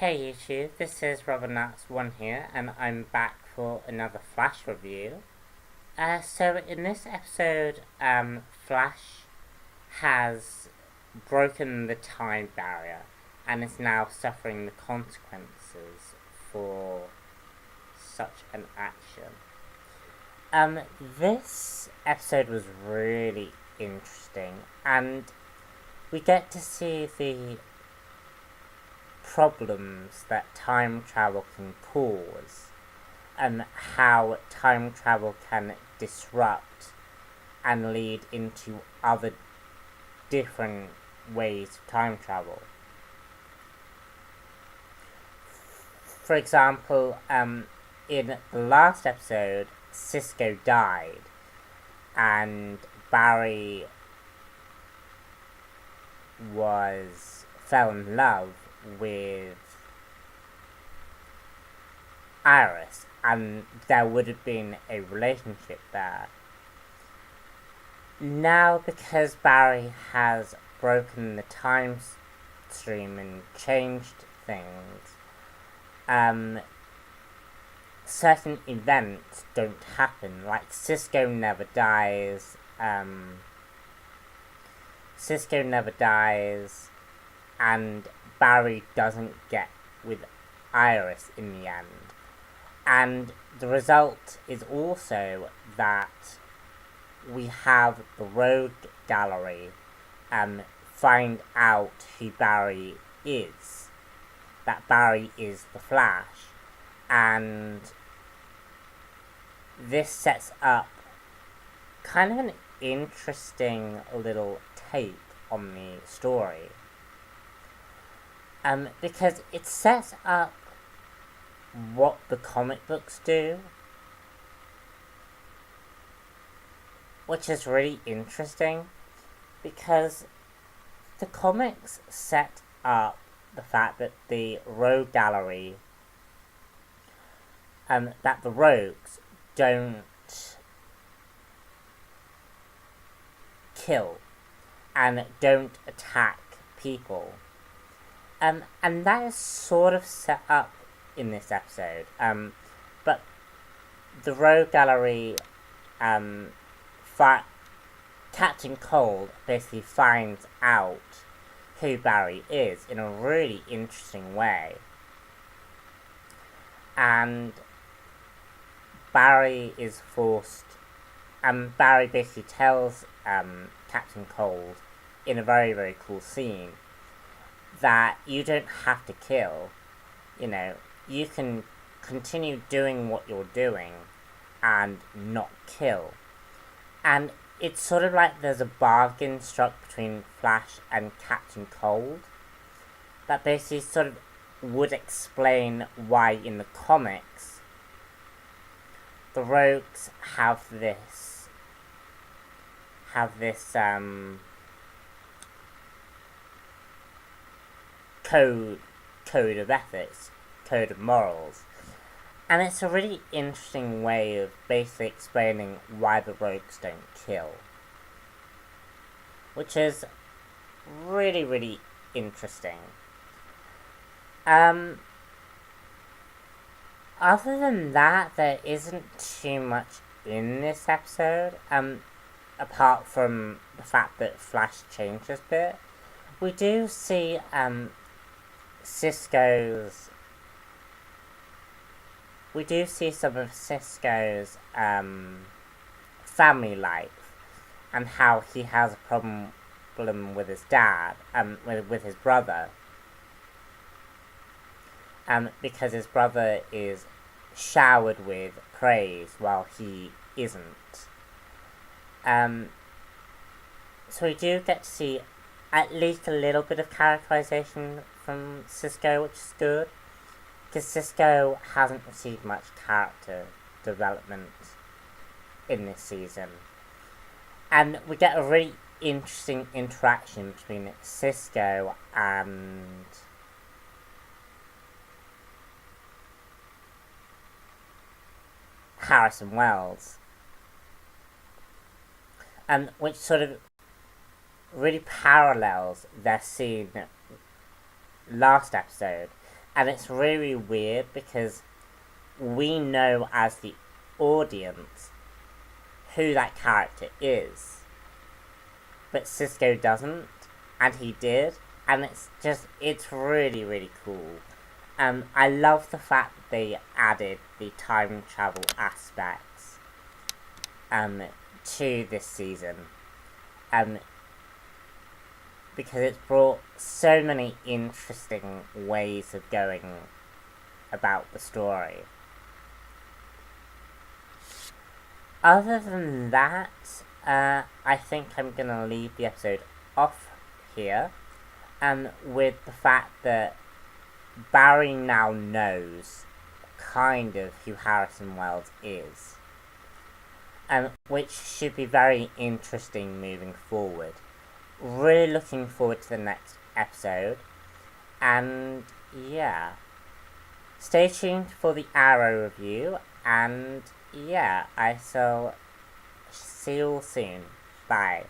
Hey YouTube, this is Nuts1 here, and I'm back for another Flash review. So in this episode, Flash has broken the time barrier and is now suffering the consequences for such an action. This episode was really interesting, and we get to see the problems that time travel can cause, and how time travel can disrupt and lead into other different ways of time travel. For example, in the last episode, Cisco died, and Barry fell in love with Iris, and there would have been a relationship there. Now, because Barry has broken the time stream and changed things, certain events don't happen. Like Cisco never dies, and Barry doesn't get with Iris in the end. And the result is also that we have the road gallery find out who Barry is. That Barry is the Flash. And this sets up kind of an interesting little take on the story. Because it sets up what the comic books do, which is really interesting, because the comics set up the fact that the rogue gallery, that the rogues don't kill and don't attack people. And that is sort of set up in this episode. But the rogue gallery, Captain Cold basically finds out who Barry is in a really interesting way. And Barry is forced, Barry basically tells Captain Cold in a very, very cool scene that you don't have to kill. You know, you can continue doing what you're doing and not kill. And it's sort of like there's a bargain struck between Flash and Captain Cold that basically sort of would explain why in the comics the rogues have this code of ethics, code of morals. And it's a really interesting way of basically explaining why the rogues don't kill, which is really, really interesting. Other than that, there isn't too much in this episode, apart from the fact that Flash changes a bit. We do see, some of Cisco's family life, and how he has a problem with his dad, with his brother, because his brother is showered with praise while he isn't. So we do get to see at least a little bit of characterization from Cisco, which is good, because Cisco hasn't received much character development in this season. And we get a really interesting interaction between Cisco and Harrison Wells, which sort of really parallels their scene last episode, And it's really weird because we know as the audience who that character is, but Cisco doesn't, and he did, and it's really, really cool. I love the fact that they added the time travel aspects to this season, because it's brought so many interesting ways of going about the story. Other than that, I think I'm going to leave the episode off here, with the fact that Barry now knows kind of who Harrison Wells is, which should be very interesting moving forward. Really looking forward to the next episode, and yeah, stay tuned for the Arrow review, and yeah, I shall see you all soon. Bye.